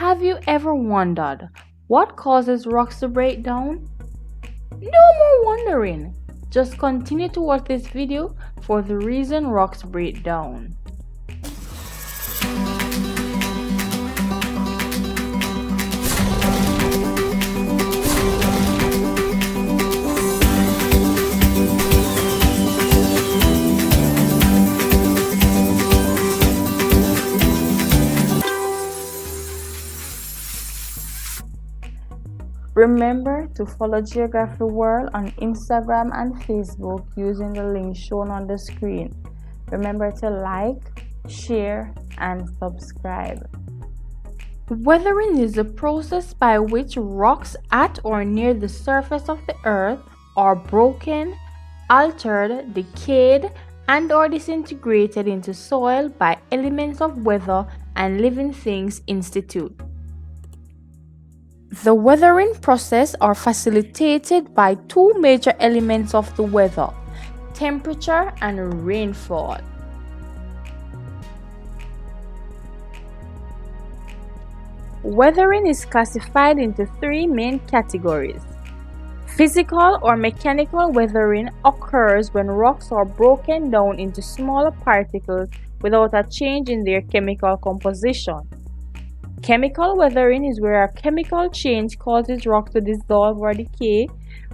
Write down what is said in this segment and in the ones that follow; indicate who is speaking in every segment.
Speaker 1: Have you ever wondered what causes rocks to break down? No more wondering. Just continue to watch this video for the reason rocks break down. Remember to follow Geography World on Instagram and Facebook using the link shown on the screen. Remember to like, share, and subscribe. Weathering is the process by which rocks at or near the surface of the earth are broken, altered, decayed, and/or disintegrated into soil by elements of weather and living things institute. The weathering process are facilitated by two major elements of the weather: temperature and rainfall. Weathering is classified into three main categories. Physical or mechanical weathering occurs when rocks are broken down into smaller particles without a change in their chemical composition. Chemical weathering is where a chemical change causes rock to dissolve or decay,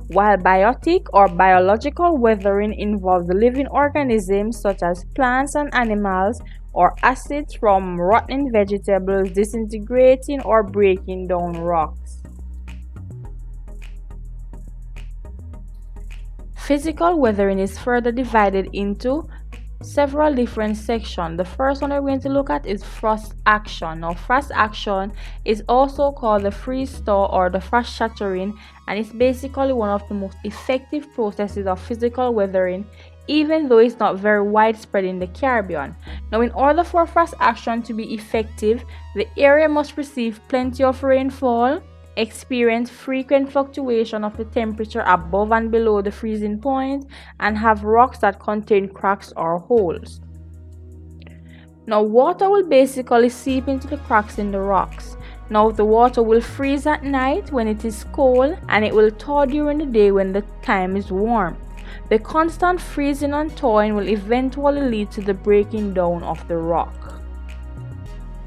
Speaker 1: while biotic or biological weathering involves living organisms such as plants and animals, or acids from rotten vegetables disintegrating or breaking down rocks. Physical weathering is further divided into several different sections. The first one we're going to look at is frost action. Now, frost action is also called the freeze thaw or the frost shattering, and it's basically one of the most effective processes of physical weathering, even though it's not very widespread in the Caribbean. Now, in order for frost action to be effective, the area must receive plenty of rainfall, experience frequent fluctuation of the temperature above and below the freezing point, and have rocks that contain cracks or holes. Now, water will basically seep into the cracks in the rocks. Now, the water will freeze at night when it is cold, and it will thaw during the day when the time is warm. The constant freezing and thawing will eventually lead to the breaking down of the rock.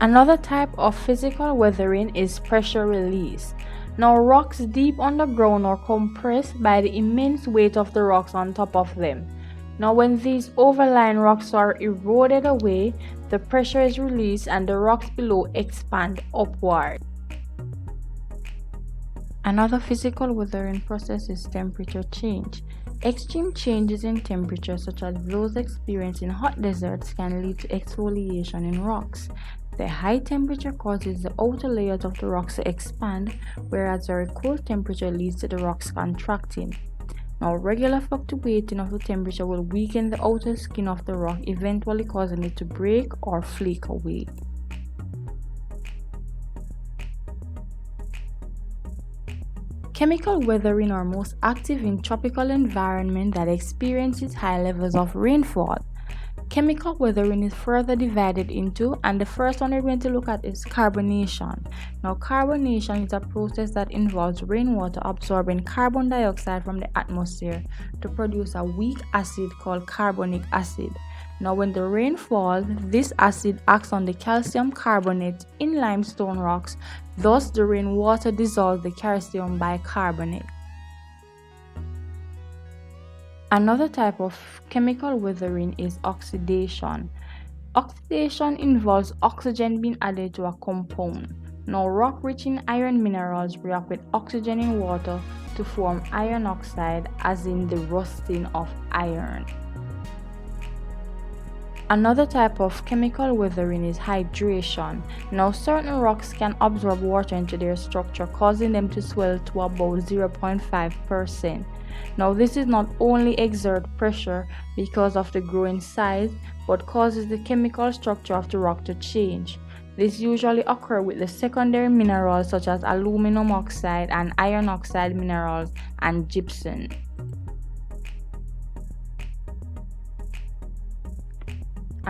Speaker 1: Another type of physical weathering is pressure release. Now, rocks deep underground are compressed by the immense weight of the rocks on top of them. Now, when these overlying rocks are eroded away, the pressure is released and the rocks below expand upward. Another physical weathering process is temperature change. Extreme changes in temperature, such as those experienced in hot deserts, can lead to exfoliation in rocks. The high temperature causes the outer layers of the rocks to expand, whereas very cold temperature leads to the rocks contracting. Now, regular fluctuating of the temperature will weaken the outer skin of the rock, eventually causing it to break or flake away. Chemical weathering are most active in tropical environments that experiences high levels of rainfall. Chemical weathering is further divided into, and the first one we're going to look at is carbonation. Now, carbonation is a process that involves rainwater absorbing carbon dioxide from the atmosphere to produce a weak acid called carbonic acid. Now, when the rain falls, this acid acts on the calcium carbonate in limestone rocks, thus the rainwater dissolves the calcium bicarbonate. Another type of chemical weathering is oxidation. Oxidation involves oxygen being added to a compound. Now, rock rich in iron minerals react with oxygen in water to form iron oxide, as in the rusting of iron. Another type of chemical weathering is hydration. Now, certain rocks can absorb water into their structure, causing them to swell to about 0.5%. Now, this is not only exert pressure because of the growing size, but causes the chemical structure of the rock to change. This usually occurs with the secondary minerals such as aluminum oxide and iron oxide minerals and gypsum.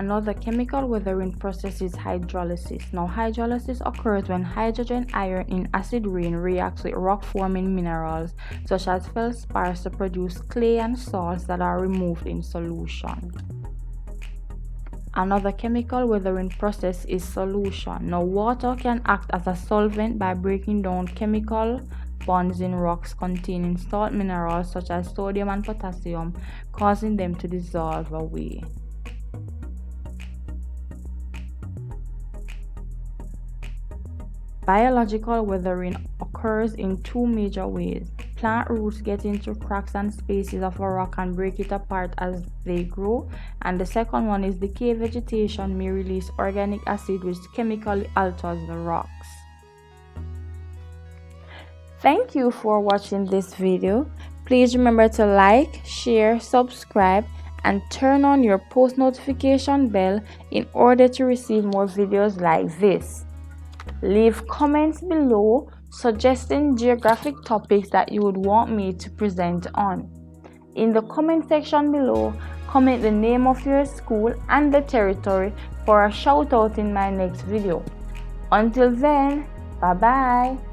Speaker 1: Another chemical weathering process is hydrolysis. Now, hydrolysis occurs when hydrogen ion in acid rain reacts with rock-forming minerals such as feldspars to produce clay and salts that are removed in solution. Another chemical weathering process is solution. Now, water can act as a solvent by breaking down chemical bonds in rocks containing salt minerals such as sodium and potassium, causing them to dissolve away. Biological weathering occurs in two major ways. Plant roots get into cracks and spaces of a rock and break it apart as they grow, and the second one is decay vegetation may release organic acid which chemically alters the rocks. Thank you for watching this video. Please remember to like, share, subscribe, and turn on your post notification bell in order to receive more videos like this. Leave comments below suggesting geographic topics that you would want me to present on. In the comment section below, comment the name of your school and the territory for a shout out in my next video. Until then, bye bye.